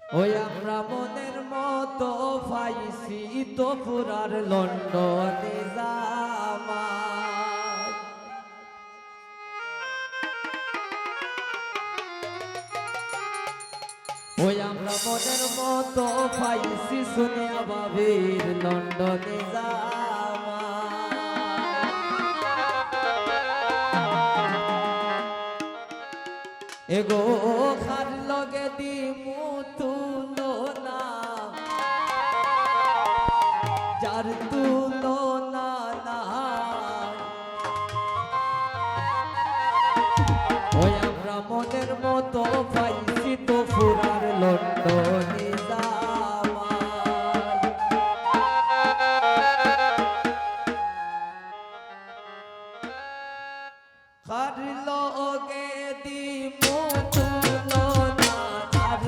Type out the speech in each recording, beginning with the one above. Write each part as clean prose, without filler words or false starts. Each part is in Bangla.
ওই আমরা মনের মতো পাইছি তো পুরার লন্ডনে জামাই। ওই আমরা মনের মতো পাইছি সোনিয়া বাবির লন্ডনে জামাই। এগো খার লগে দিমু তুলনা, যার তুলনা নাই। ওই আমরা মনের মতো পাইছি তো ফুরার লন্ডনে জামাই। খার লগে দিমু তুলনা, যার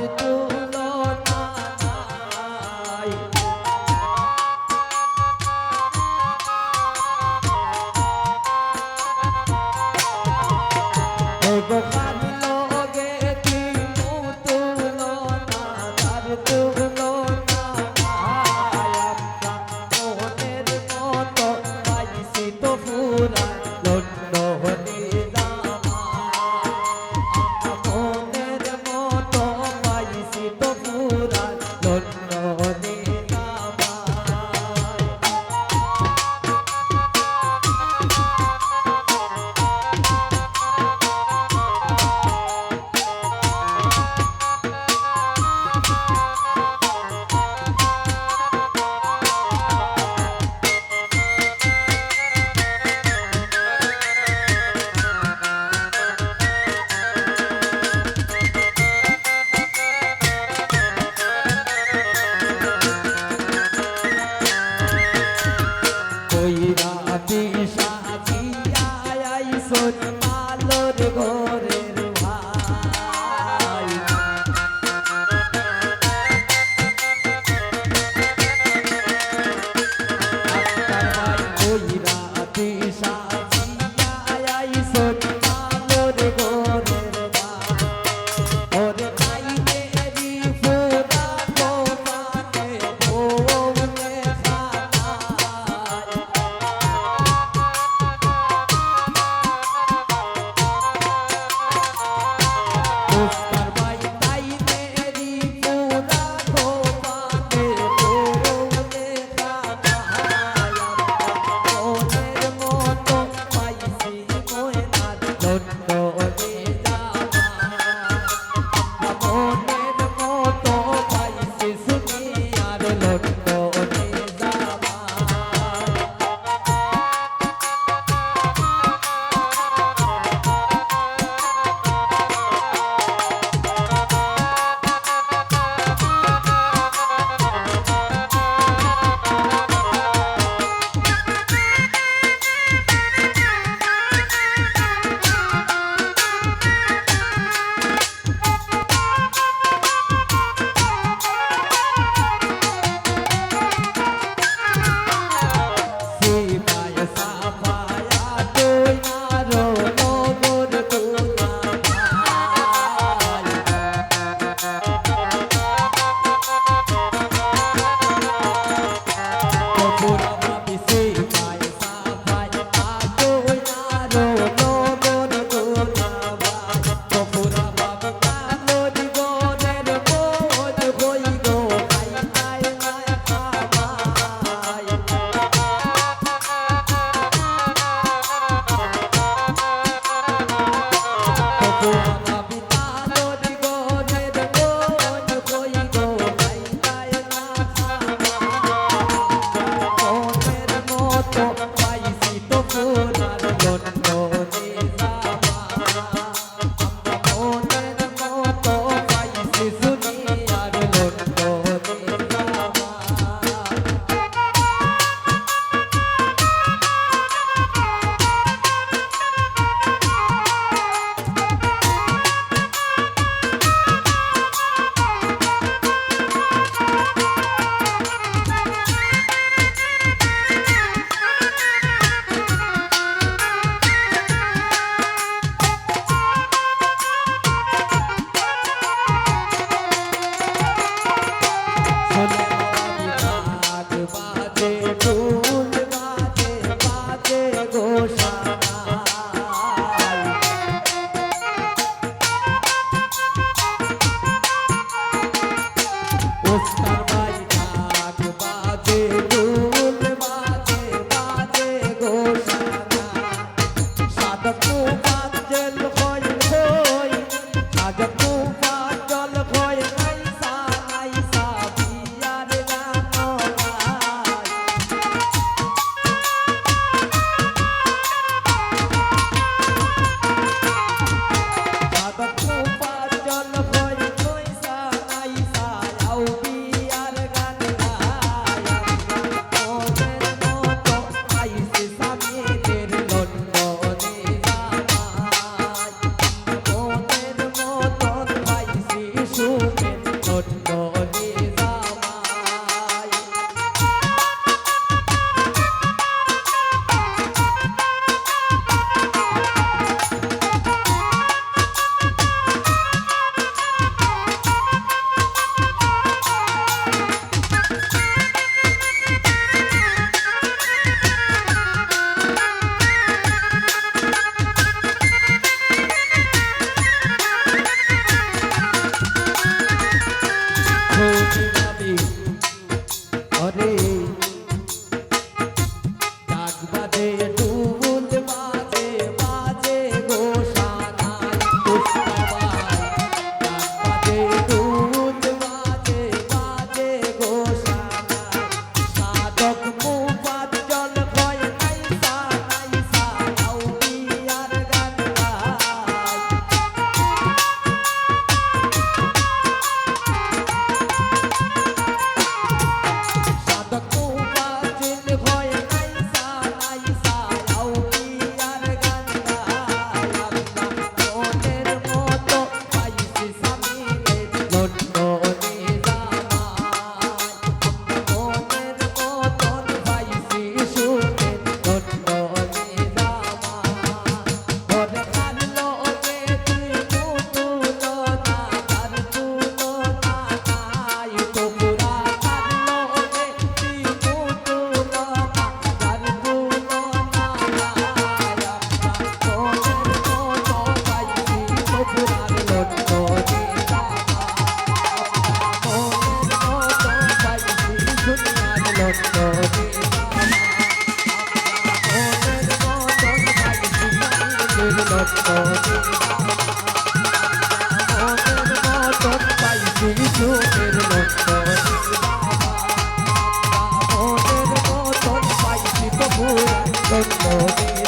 পুষ্কার বাই ডাক বাজে ঢোল বাজে বাজে গোসানা সাধকু বাজল হয় হই সাধকু বাজল হয় নাইসা নাইসা বিয়ার গান সাধকু বাজল হয় নাইসা নাইসা আউ বিয়ার গান ওদের মতো আইসে সামিদের লন্ডনে জামাই ওদের মতন পাইছি সুখে লন্ডনে জামাই খোঁজ যাবি অরে ডাক বাজে ঢোল বাজে বাজে গোসানায় পুষ্পাবাই ডাক বাজে ঢোল বাজে বাজে গোসানায় সাধক মুবাজ্জল হয় নাইসা নাইসা আউলিয়ার গান গায় সাধকু বাজল হয় নাইসা নাইসা আউলিয়ার গান গায় ওদের মতো পাইছি সামিদের লন্ডনে জামাই ওদের মতন পাইছি সুখে লন্ডনে জামাই ওরে কালো যে তুই তুলো না তার তুলো না নাই তো পুরা কালো যে তুই তুলো না তার তুলো না নাই ওদের মতো পাইছি তো পুরা লন্ডনে জামাই ওদের মতো পাইছি দুনিয়ার লন্ডনে ওদের মতন পাইছি সামিদের লন্ডনে ওদের মতন পাইছি সুখের লন্ডনে ওদের মতন পাইছি তো পুরা লন্ডনে